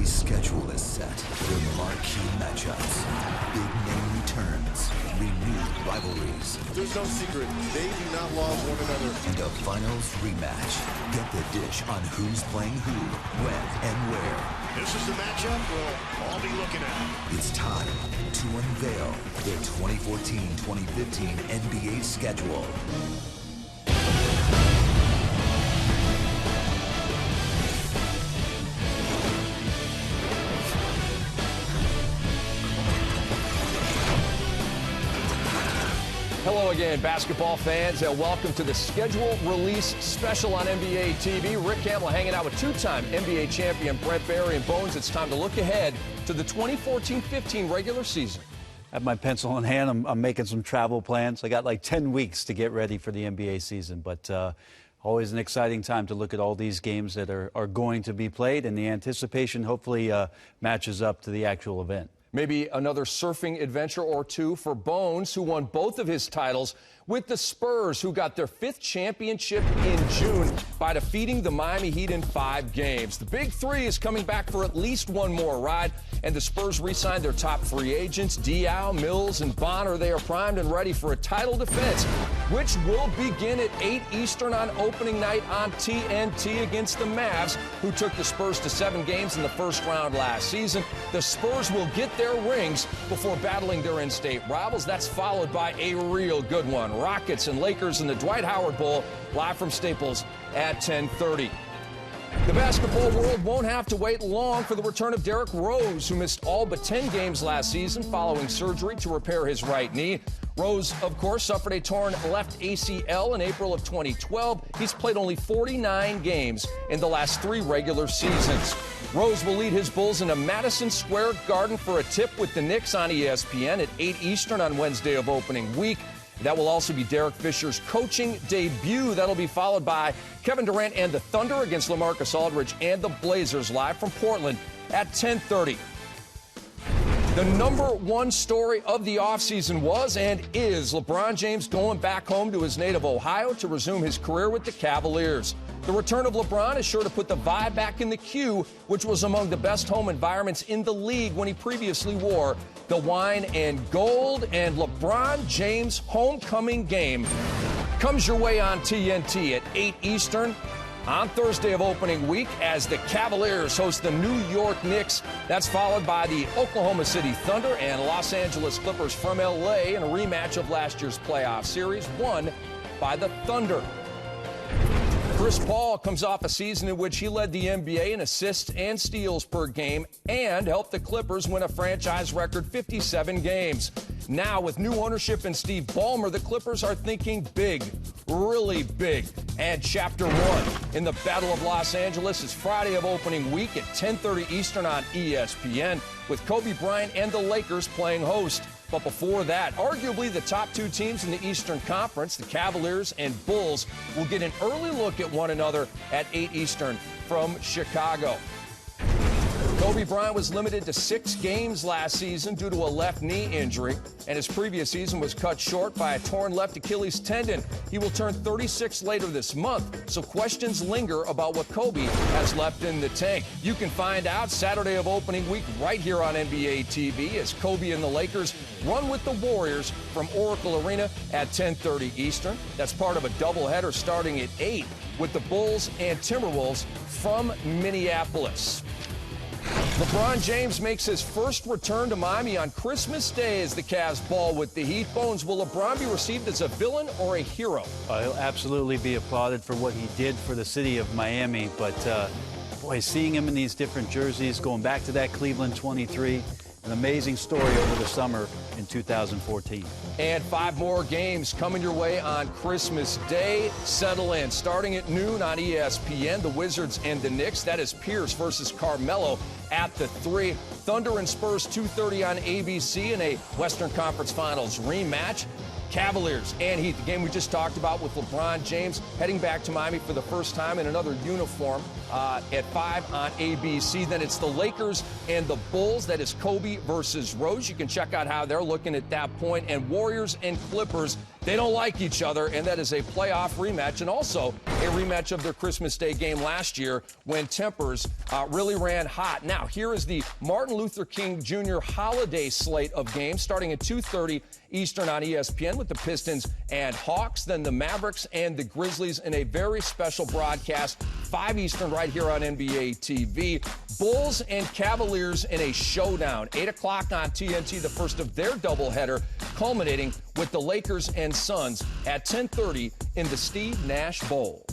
NBA's schedule is set for marquee matchups, big-name returns, renewed rivalries. There's no secret. They do not love one another. And a finals rematch. Get the dish on who's playing who, when, and where. This is the matchup we'll all be looking at. It's time to unveil the 2014-2015 NBA schedule. Hello again, basketball fans, and welcome to the schedule release special on NBA TV. Rick Campbell hanging out with two-time NBA champion Brent Barry and Bones. It's time to look ahead to the 2014-15 regular season. I have my pencil in hand. I'm making some travel plans. I got like 10 weeks to get ready for the NBA season, but always an exciting time to look at all these games that are going to be played, and the anticipation hopefully matches up to the actual event. Maybe another surfing adventure or two for Bones, who won both of his titles with the Spurs, who got their 5th championship in June by defeating the Miami Heat in 5 games. The Big Three is coming back for at least one more ride, and the Spurs re-signed their top free agents, Diaw, Mills, and Bonner. They are primed and ready for a title defense, which will begin at 8 Eastern on opening night on TNT against the Mavs, who took the Spurs to 7 games in the first round last season. The Spurs will get their rings before battling their in-state rivals. That's followed by a real good one. Rockets and Lakers in the Dwight Howard Bowl, live from Staples at 10:30. The basketball world won't have to wait long for the return of Derrick Rose, who missed all but 10 games last season following surgery to repair his right knee. Rose, of course, suffered a torn left ACL in April of 2012. He's played only 49 games in the last 3 regular seasons. Rose will lead his Bulls into Madison Square Garden for a tip with the Knicks on ESPN at 8 Eastern on Wednesday of opening week. That will also be Derek Fisher's coaching debut. That'll be followed by Kevin Durant and the Thunder against LaMarcus Aldridge and the Blazers live from Portland at 10:30. The number one story of the offseason was and is LeBron James going back home to his native Ohio to resume his career with the Cavaliers. The return of LeBron is sure to put the vibe back in the Q, which was among the best home environments in the league when he previously wore the wine and gold. And LeBron James' homecoming game comes your way on TNT at 8 Eastern on Thursday of opening week as the Cavaliers host the New York Knicks. That's followed by the Oklahoma City Thunder and Los Angeles Clippers from LA in a rematch of last year's playoff series won by the Thunder. Chris Paul comes off a season in which he led the NBA in assists and steals per game and helped the Clippers win a franchise record 57 games. Now, with new ownership and Steve Ballmer, the Clippers are thinking big, really big. And Chapter 1 in the Battle of Los Angeles is Friday of opening week at 10:30 Eastern on ESPN, with Kobe Bryant and the Lakers playing host. But before that, arguably the top 2 teams in the Eastern Conference, the Cavaliers and Bulls, will get an early look at one another at 8 Eastern from Chicago. Kobe Bryant was limited to 6 games last season due to a left knee injury, and his previous season was cut short by a torn left Achilles tendon. He will turn 36 later this month, so questions linger about what Kobe has left in the tank. You can find out Saturday of opening week right here on NBA TV as Kobe and the Lakers run with the Warriors from Oracle Arena at 10:30 Eastern. That's part of a doubleheader starting at 8 with the Bulls and Timberwolves from Minneapolis. LeBron James makes his first return to Miami on Christmas Day as the Cavs ball with the Heat. Bones, will LeBron be received as a villain or a hero? He'll absolutely be applauded for what he did for the city of Miami, but boy, seeing him in these different jerseys, going back to that Cleveland 23, an amazing story over the summer in 2014. And 5 more games coming your way on Christmas Day. Settle in. Starting at noon on ESPN, the Wizards and the Knicks. That is Pierce versus Carmelo at the 3. Thunder and Spurs 2:30 on ABC in a Western Conference Finals rematch. Cavaliers and Heat, the game we just talked about with LeBron James heading back to Miami for the first time in another uniform at 5 on ABC. Then it's the Lakers and the Bulls. That is Kobe versus Rose. You can check out how they're looking at that point. And Warriors and Clippers They don't like each other, and that is a playoff rematch and also a rematch of their Christmas Day game last year when tempers really ran hot. Now, here is the Martin Luther King Jr. holiday slate of games starting at 2:30 Eastern on ESPN with the Pistons and Hawks, then the Mavericks and the Grizzlies in a very special broadcast, 5 Eastern right here on NBA TV. Bulls and Cavaliers in a showdown, 8 o'clock on TNT, the first of their doubleheader, culminating with the Lakers and Suns at 10:30 in the Steve Nash Bowl.